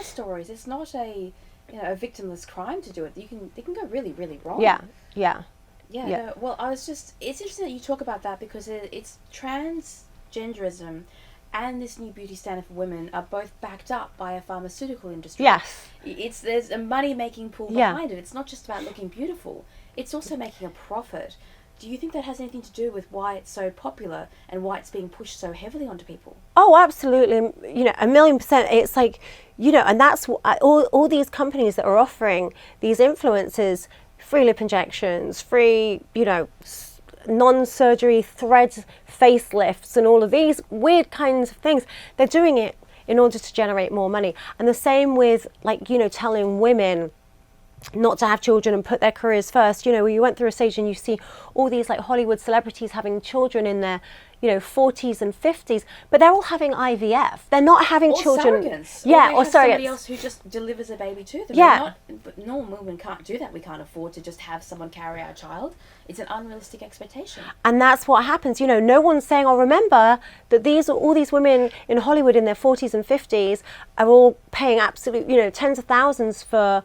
horror stories. It's not a a victimless crime to do it. They can go really, really wrong. Yeah. No, well, it's interesting that you talk about that because it's transgenderism and this new beauty standard for women are both backed up by a pharmaceutical industry. Yes. There's a money-making pool behind it. It's not just about looking beautiful. It's also making a profit. Do you think that has anything to do with why it's so popular and why it's being pushed so heavily onto people? Oh, absolutely. 1,000,000%. It's like, and that's what all these companies that are offering these influencers free lip injections, free, non-surgery thread facelifts and all of these weird kinds of things. They're doing it in order to generate more money. And the same with telling women not to have children and put their careers first. You went through a stage and you see all these Hollywood celebrities having children in their 40s and 50s, but they're all having IVF. They're not having children. Surrogates. Yeah, or surrogates. Somebody else who just delivers a baby to them. Yeah. But normal women can't do that. We can't afford to just have someone carry our child. It's an unrealistic expectation. And that's what happens. No one's saying, remember that all these women in Hollywood in their 40s and 50s are all paying absolute, tens of thousands for,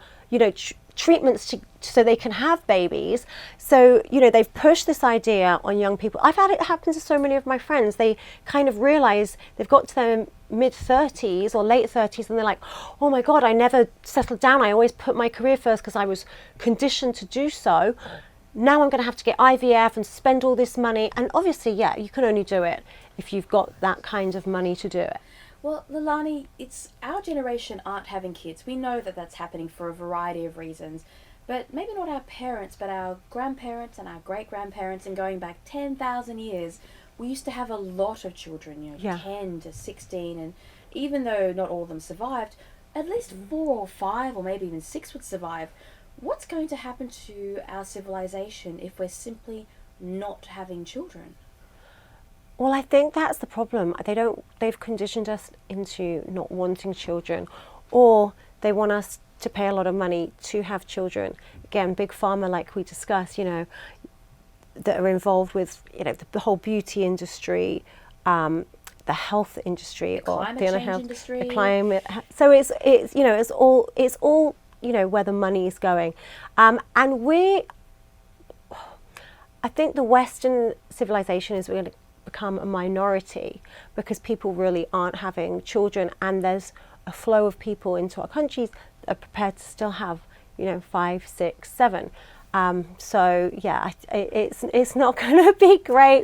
treatments so they can have babies. So, they've pushed this idea on young people. I've had it happen to so many of my friends. They kind of realize they've got to their mid-30s or late 30s and they're like, oh my God, I never settled down. I always put my career first because I was conditioned to do so. Now I'm going to have to get IVF and spend all this money. And obviously, you can only do it if you've got that kind of money to do it. Well, Lilani, it's our generation aren't having kids. We know that that's happening for a variety of reasons, but maybe not our parents, but our grandparents and our great-grandparents, and going back 10,000 years, we used to have a lot of children, 10 to 16, and even though not all of them survived, at least 4 or 5 or maybe even 6 would survive. What's going to happen to our civilization if we're simply not having children? Well, I think that's the problem. They've conditioned us into not wanting children, or they want us to pay a lot of money to have children. Again, big pharma, like we discussed, that are involved with, the whole beauty industry, the health industry, climate change industry. The climate. So it's all where the money is going, and I think the Western civilization is really become a minority because people really aren't having children, and there's a flow of people into our countries that are prepared to still have 5, 6, 7. So it's not going to be great